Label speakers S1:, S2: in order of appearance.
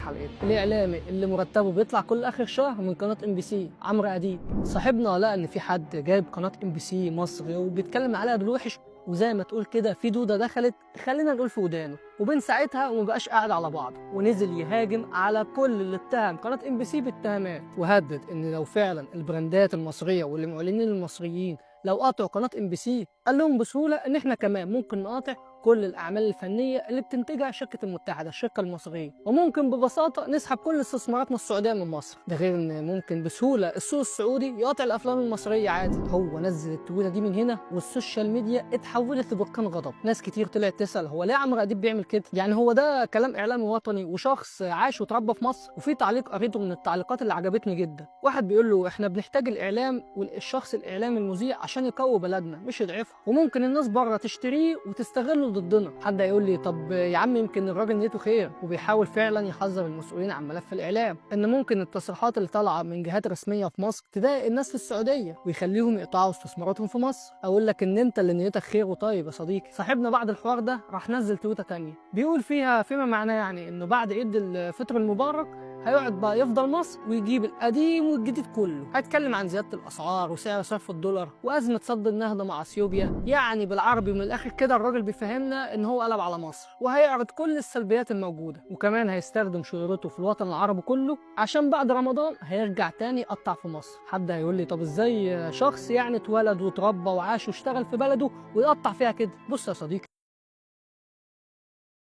S1: حلقتنا. الاعلامي اللي مرتبه بيطلع كل اخر شهر من قناه ام بي سي، عمرو اديب صاحبنا لقى ان في حد جايب قناه ام بي سي مصري وبيتكلم عليها بالوحش، وزي ما تقول كده في دوده دخلت خلينا نقول في ودانه، وبين ساعتها ومبقاش قاعد على بعضه، ونزل يهاجم على كل اللي اتهم قناه ام بي سي بالاتهامات، وهدد ان لو فعلا البراندات المصريه والمعلنين المصريين لو قاطعوا قناه ام بي سي، قال لهم بسهوله ان احنا كمان ممكن نقاطع كل الاعمال الفنيه اللي بتنتجها شركه المتحده الشركه المصريه، وممكن ببساطه نسحب كل استثماراتنا السعوديه من مصر. ده غير ان ممكن بسهوله السوق السعودي يقاطع الافلام المصريه عادي. هو نزل التويته دي من هنا والسوشيال ميديا اتحولت لبركان غضب. ناس كتير طلعت تسال هو ليه عمرو اديب بيعمل كده؟ يعني هو ده كلام اعلامي وطني وشخص عاش وتربى في مصر؟ وفي تعليق قريته من التعليقات اللي عجبتني جدا، واحد بيقول له احنا بنحتاج الاعلام والشخص الاعلامي المذيع عشان يقوي بلدنا مش يضعفها، وممكن الناس بره تشتريه وتستغله ضدنا. حد هيقول لي طب يا عم يمكن الراجل نيته خير وبيحاول فعلا يحذر المسؤولين عن ملف الاعلام ان ممكن التصريحات اللي طالعه من جهات رسميه في مصر تضايق الناس في السعوديه ويخليهم يقطعوا استثماراتهم في مصر. اقول لك ان انت اللي نيتك خير وطيب يا صديقي. صاحبنا بعد الحوار ده راح نزل تويته تانية بيقول فيها فيما معناه يعني انه بعد عيد الفطر المبارك هيقعد بقى يفضل مصر ويجيب القديم والجديد كله. هيتكلم عن زياده الاسعار وسعر صرف الدولار وازمه سد النهضه مع اثيوبيا، يعني بالعربي من الاخر كده الراجل بيفهمنا ان هو قلب على مصر، وهيعرض كل السلبيات الموجوده، وكمان هيستخدم شهرته في الوطن العربي كله عشان بعد رمضان هيرجع تاني يقطع في مصر. حد هيقول لي طب ازاي شخص يعني اتولد واتربى وعاش واشتغل في بلده ويقطع فيها كده؟ بص يا صديقي،